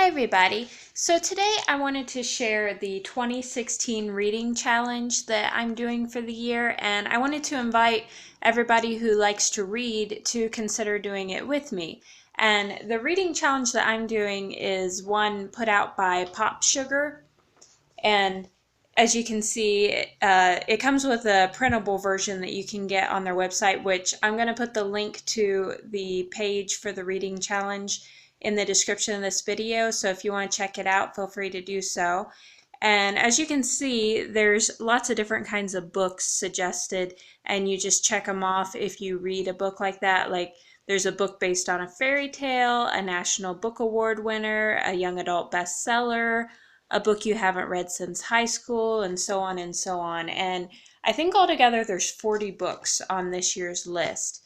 Hi everybody. So today I wanted to share the 2016 reading challenge that I'm doing for the year, and I wanted to invite everybody who likes to read to consider doing it with me. And the reading challenge that I'm doing is one put out by POPSUGAR, and as you can see, it comes with a printable version that you can get on their website, which I'm going to put the link to the page for the reading challenge in the description of this video. So if you want to check it out, feel free to do so. And as you can see, there's lots of different kinds of books suggested, and you just check them off if you read a book like that. Like there's a book based on a fairy tale, a National Book Award winner, a young adult bestseller, a book you haven't read since high school, and so on and so on. And I think altogether there's 40 books on this year's list.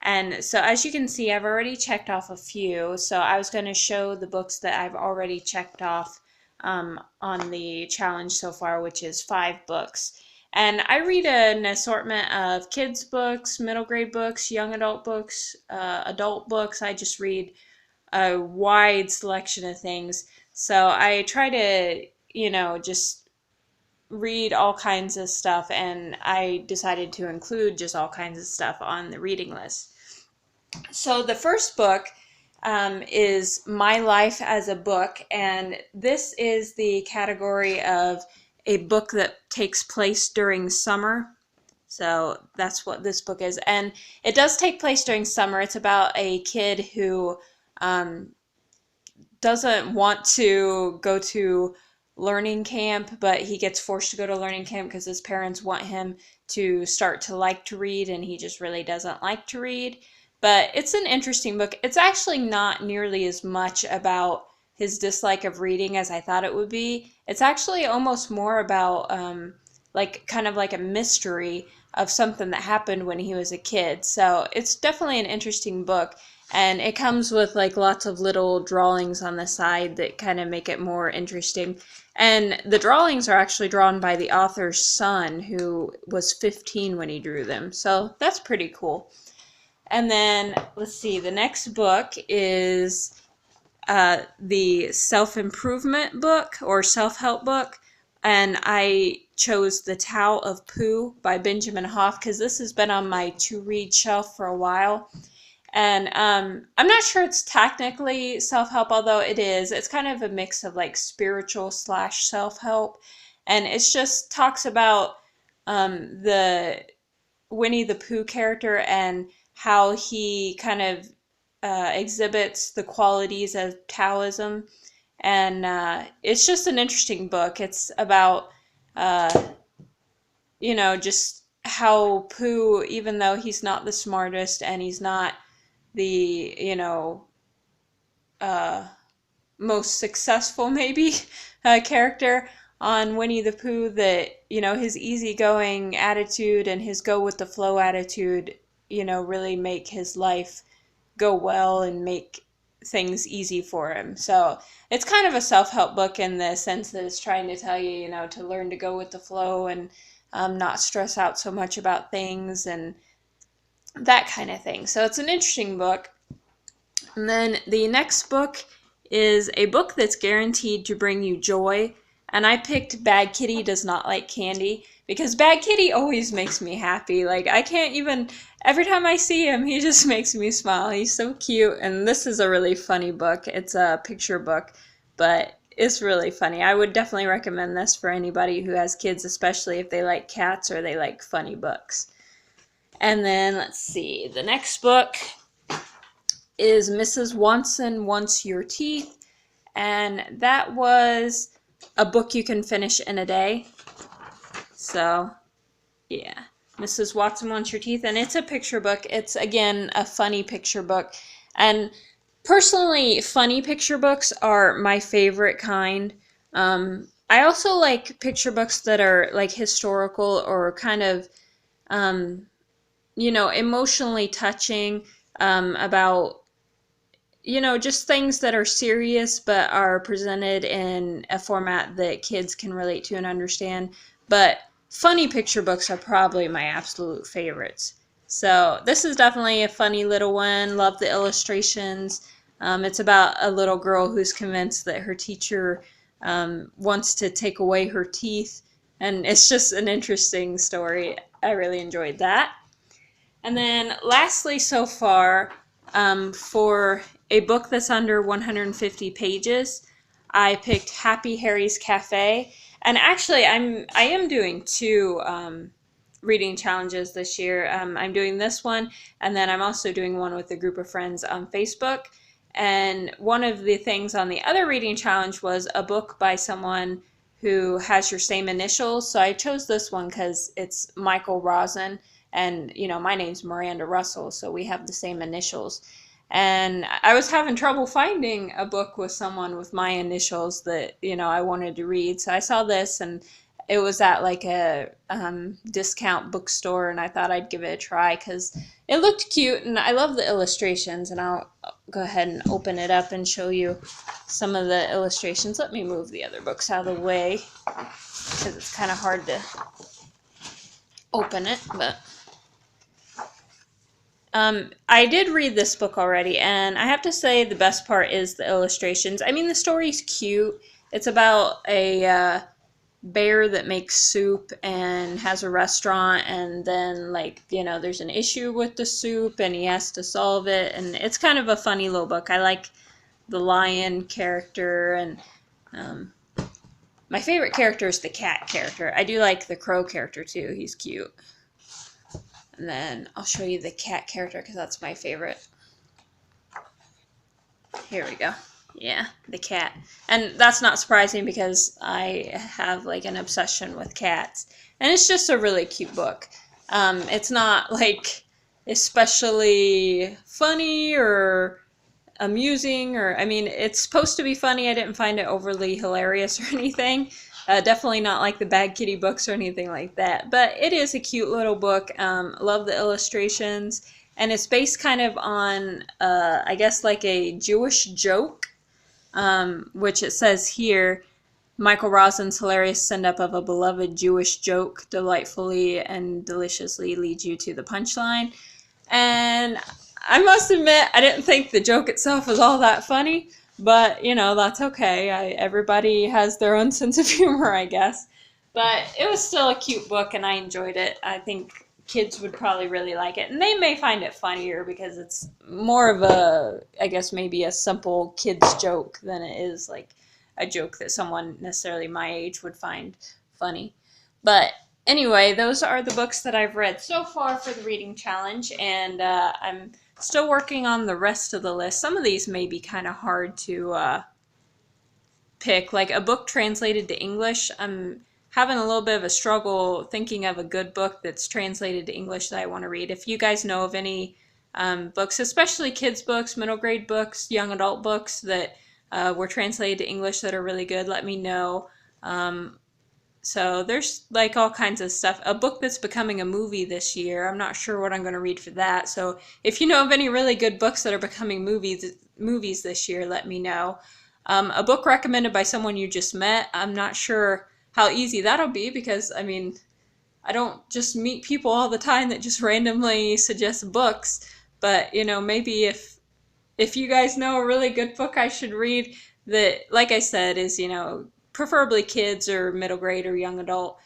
And so as you can see, I've already checked off a few. So I was going to show the books that I've already checked off on the challenge so far, which is 5 books. And I read an assortment of kids books, middle grade books, young adult books, adult books. I just read a wide selection of things. So I try to, just read all kinds of stuff, and I decided to include just all kinds of stuff on the reading list. So the first book is My Life as a Book, and this is the category of a book that takes place during summer. So that's what this book is. And it does take place during summer. It's about a kid who doesn't want to go to learning camp, but he gets forced to go to learning camp because his parents want him to start to like to read, and he just really doesn't like to read. But it's an interesting book. It's actually not nearly as much about his dislike of reading as I thought it would be. It's actually almost more about kind of like a mystery of something that happened when he was a kid. So it's definitely an interesting book. And it comes with like lots of little drawings on the side that kind of make it more interesting. And the drawings are actually drawn by the author's son, who was 15 when he drew them. So that's pretty cool. And then let's see, the next book is the self-improvement book or self-help book. And I chose The Tao of Pooh by Benjamin Hoff because this has been on my to-read shelf for a while. And I'm not sure it's technically self-help, although it is. It's kind of a mix of like spiritual / self-help. And it just talks about the Winnie the Pooh character and how he kind of exhibits the qualities of Taoism. And it's just an interesting book. It's about, just how Pooh, even though he's not the smartest and he's not the most successful maybe character on Winnie the Pooh, that his easygoing attitude and his go with the flow attitude really make his life go well and make things easy for him. So it's kind of a self-help book in the sense that it's trying to tell you to learn to go with the flow and not stress out so much about things and that kind of thing. So it's an interesting book. And then the next book is a book that's guaranteed to bring you joy. And I picked Bad Kitty Does Not Like Candy because Bad Kitty always makes me happy. Like I can't even, every time I see him, he just makes me smile. He's so cute. And this is a really funny book. It's a picture book, but it's really funny. I would definitely recommend this for anybody who has kids, especially if they like cats or they like funny books. And then let's see, the next book is Mrs. Watson Wants Your Teeth, and that was a book you can finish in a day. So yeah, Mrs. Watson Wants Your Teeth, and it's a picture book. It's again a funny picture book, and personally funny picture books are my favorite kind. I also like picture books that are like historical or kind of emotionally touching, about, just things that are serious but are presented in a format that kids can relate to and understand. But funny picture books are probably my absolute favorites. So this is definitely a funny little one. Love the illustrations. It's about a little girl who's convinced that her teacher wants to take away her teeth, and it's just an interesting story. I really enjoyed that. And then lastly, so far, for a book that's under 150 pages, I picked Happy Harry's Cafe. And actually, I am doing two reading challenges this year. I'm doing this one, and then I'm also doing one with a group of friends on Facebook. And one of the things on the other reading challenge was a book by someone who has your same initials. So I chose this one because it's Michael Rosen, and my name's Miranda Russell, so we have the same initials. And I was having trouble finding a book with someone with my initials that I wanted to read. So I saw this, and it was at like a discount bookstore, and I thought I'd give it a try because it looked cute, and I love the illustrations. And I'll go ahead and open it up and show you some of the illustrations. Let me move the other books out of the way because it's kind of hard to open it, but I did read this book already, and I have to say the best part is the illustrations. I mean, the story's cute. It's about a bear that makes soup and has a restaurant, and then there's an issue with the soup and he has to solve it, and it's kind of a funny little book. I like the lion character, and my favorite character is the cat character. I do like the crow character too. He's cute. And then I'll show you the cat character because that's my favorite. Here we go. Yeah, the cat. And that's not surprising because I have an obsession with cats. And it's just a really cute book. It's not especially funny or amusing, or it's supposed to be funny. I didn't find it overly hilarious or anything. Definitely not like the Bad Kitty books or anything like that. But it is a cute little book. Love the illustrations. And it's based kind of on, I guess, a Jewish joke, which it says here, Michael Rosen's hilarious send-up of a beloved Jewish joke delightfully and deliciously leads you to the punchline. And I must admit, I didn't think the joke itself was all that funny. But, that's okay. Everybody has their own sense of humor, I guess. But it was still a cute book, and I enjoyed it. I think kids would probably really like it. And they may find it funnier because it's more of I guess, maybe a simple kid's joke than it is a joke that someone necessarily my age would find funny. But anyway, those are the books that I've read so far for the reading challenge, and I'm still working on the rest of the list. Some of these may be kind of hard to pick. Like a book translated to English, I'm having a little bit of a struggle thinking of a good book that's translated to English that I want to read. If you guys know of any books, especially kids books, middle grade books, young adult books that were translated to English that are really good, let me know. So there's all kinds of stuff. A book that's becoming a movie this year. I'm not sure what I'm going to read for that. So if you know of any really good books that are becoming movies this year, let me know. A book recommended by someone you just met. I'm not sure how easy that'll be because, I don't just meet people all the time that just randomly suggest books. But, maybe if you guys know a really good book I should read that, like I said, is, preferably kids or middle grade or young adult,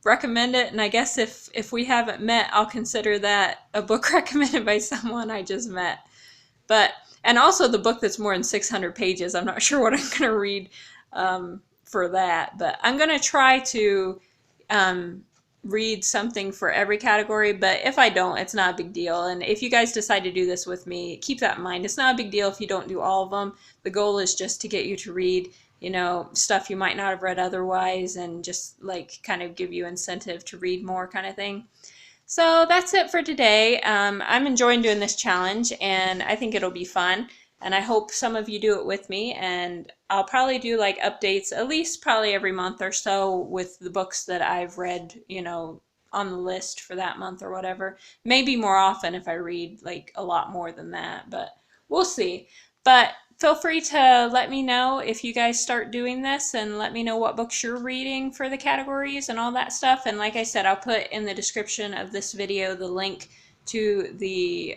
recommend it. And I guess if we haven't met, I'll consider that a book recommended by someone I just met. And also the book that's more than 600 pages, I'm not sure what I'm going to read for that. But I'm going to try to read something for every category. But if I don't, it's not a big deal. And if you guys decide to do this with me, keep that in mind. It's not a big deal if you don't do all of them. The goal is just to get you to read stuff you might not have read otherwise, and just kind of give you incentive to read more kind of thing. So that's it for today. I'm enjoying doing this challenge, and I think it'll be fun, and I hope some of you do it with me. And I'll probably do updates at least probably every month or so with the books that I've read, on the list for that month or whatever. Maybe more often if I read a lot more than that, but we'll see. But feel free to let me know if you guys start doing this, and let me know what books you're reading for the categories and all that stuff. And like I said, I'll put in the description of this video the link to the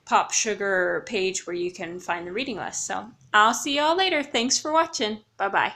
POPSUGAR page where you can find the reading list. So I'll see y'all later. Thanks for watching. Bye-bye.